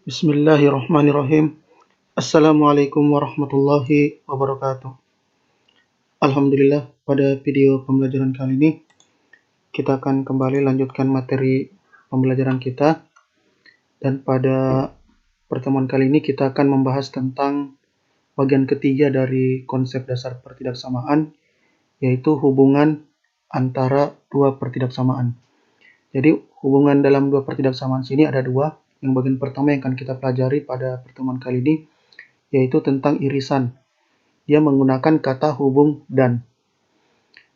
Bismillahirrahmanirrahim. Assalamualaikum warahmatullahi wabarakatuh. Alhamdulillah, pada video pembelajaran kali ini kita akan kembali lanjutkan materi pembelajaran kita. Dan pada pertemuan kali ini kita akan membahas tentang bagian ketiga dari konsep dasar pertidaksamaan, yaitu hubungan antara dua pertidaksamaan. Jadi hubungan dalam dua pertidaksamaan sini ada dua. Yang bagian pertama yang akan kita pelajari pada pertemuan kali ini yaitu tentang irisan. Dia menggunakan kata hubung dan.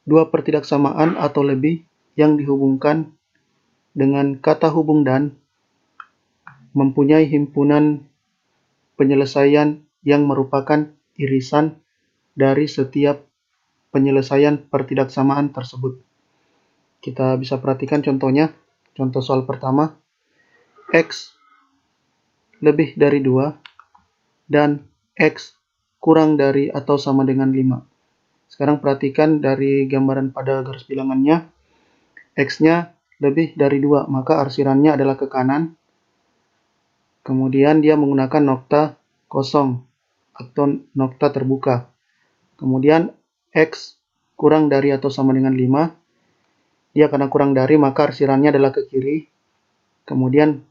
Dua pertidaksamaan atau lebih yang dihubungkan dengan kata hubung dan mempunyai himpunan penyelesaian yang merupakan irisan dari setiap penyelesaian pertidaksamaan tersebut. Kita bisa perhatikan contohnya. Contoh soal pertama, X lebih dari 2 dan X kurang dari atau sama dengan 5. Sekarang perhatikan dari gambaran pada garis bilangannya, X-nya lebih dari 2, maka arsirannya adalah ke kanan. Kemudian dia menggunakan nokta kosong atau nokta terbuka. Kemudian X kurang dari atau sama dengan 5. Dia karena kurang dari, maka arsirannya adalah ke kiri. Kemudian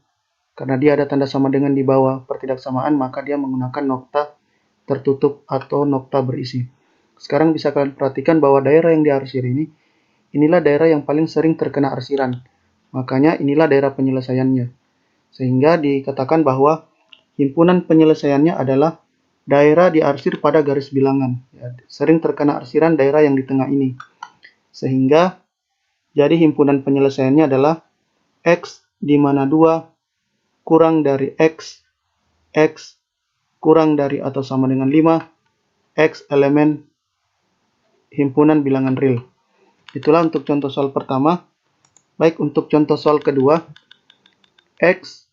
karena dia ada tanda sama dengan di bawah pertidaksamaan, maka dia menggunakan nokta tertutup atau nokta berisi. Sekarang bisa kalian perhatikan bahwa daerah yang diarsir ini, inilah daerah yang paling sering terkena arsiran. Makanya inilah daerah penyelesaiannya. Sehingga dikatakan bahwa himpunan penyelesaiannya adalah daerah diarsir pada garis bilangan. Ya, sering terkena arsiran daerah yang di tengah ini. Sehingga jadi himpunan penyelesaiannya adalah X di mana 2 kurang dari X kurang dari atau sama dengan 5, X elemen himpunan bilangan real. Itulah untuk contoh soal pertama. Baik, untuk contoh soal kedua, X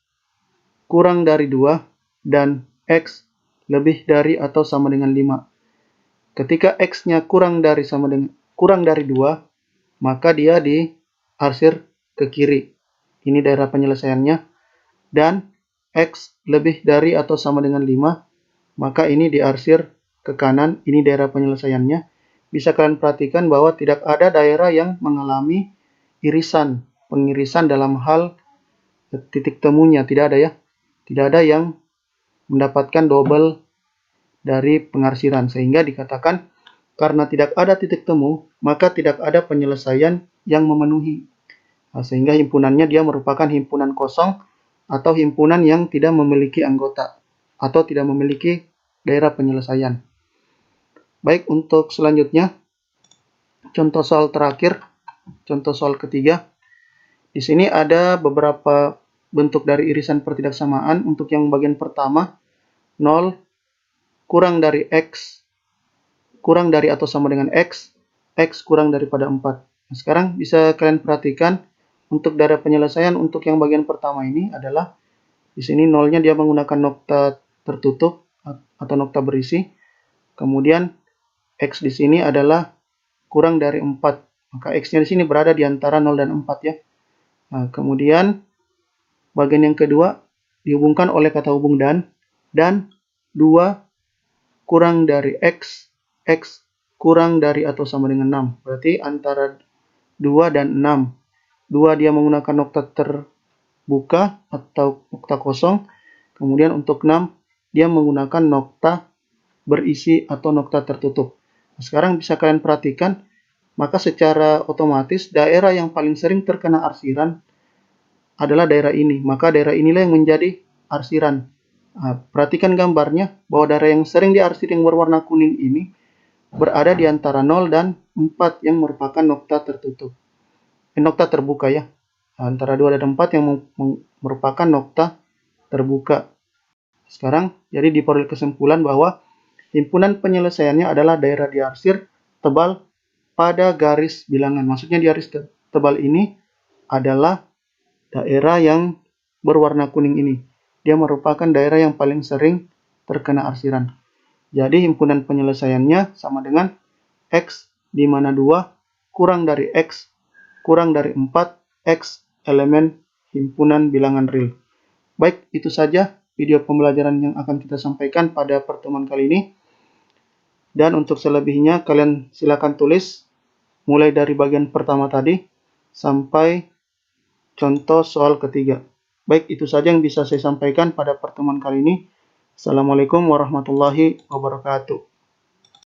kurang dari 2 dan X lebih dari atau sama dengan 5. Ketika X-nya kurang dari 2, maka dia diarsir ke kiri. Ini daerah penyelesaiannya. Dan X lebih dari atau sama dengan 5, maka ini diarsir ke kanan. Ini daerah penyelesaiannya. Bisa kalian perhatikan bahwa tidak ada daerah yang mengalami pengirisan dalam hal titik temunya. Tidak ada ya. Tidak ada yang mendapatkan double dari pengarsiran. Sehingga dikatakan karena tidak ada titik temu, maka tidak ada penyelesaian yang memenuhi. Sehingga himpunannya dia merupakan himpunan kosong atau himpunan yang tidak memiliki anggota atau tidak memiliki daerah penyelesaian. Baik, untuk selanjutnya, contoh soal terakhir, contoh soal ketiga. Di sini ada beberapa bentuk dari irisan pertidaksamaan. Untuk yang bagian pertama, 0 kurang dari X kurang dari atau sama dengan X kurang daripada 4. Nah, sekarang bisa kalian perhatikan untuk daerah penyelesaian untuk yang bagian pertama ini adalah di sini nolnya dia menggunakan nokta tertutup atau nokta berisi. Kemudian X di sini adalah kurang dari 4. Maka X-nya di sini berada di antara 0 dan 4 ya. Nah, kemudian bagian yang kedua dihubungkan oleh kata hubung dan 2 kurang dari X kurang dari atau sama dengan 6. Berarti antara 2 dan 6. 2 dia menggunakan nokta terbuka atau nokta kosong. Kemudian untuk 6 dia menggunakan nokta berisi atau nokta tertutup. Nah, sekarang bisa kalian perhatikan, maka secara otomatis daerah yang paling sering terkena arsiran adalah daerah ini. Maka daerah inilah yang menjadi arsiran. Nah, perhatikan gambarnya bahwa daerah yang sering diarsir yang berwarna kuning ini berada di antara 0 dan 4 yang merupakan nokta tertutup. Nokta terbuka ya. Antara 2 dan 4 yang merupakan nokta terbuka. Sekarang jadi diperoleh kesimpulan bahwa himpunan penyelesaiannya adalah daerah diarsir tebal pada garis bilangan. Maksudnya di garis tebal ini adalah daerah yang berwarna kuning ini. Dia merupakan daerah yang paling sering terkena arsiran. Jadi himpunan penyelesaiannya sama dengan X di mana 2 kurang dari X kurang dari 4 X elemen himpunan bilangan real. Baik, itu saja video pembelajaran yang akan kita sampaikan pada pertemuan kali ini. Dan untuk selebihnya kalian silakan tulis mulai dari bagian pertama tadi sampai contoh soal ketiga. Baik, itu saja yang bisa saya sampaikan pada pertemuan kali ini. Assalamualaikum warahmatullahi wabarakatuh.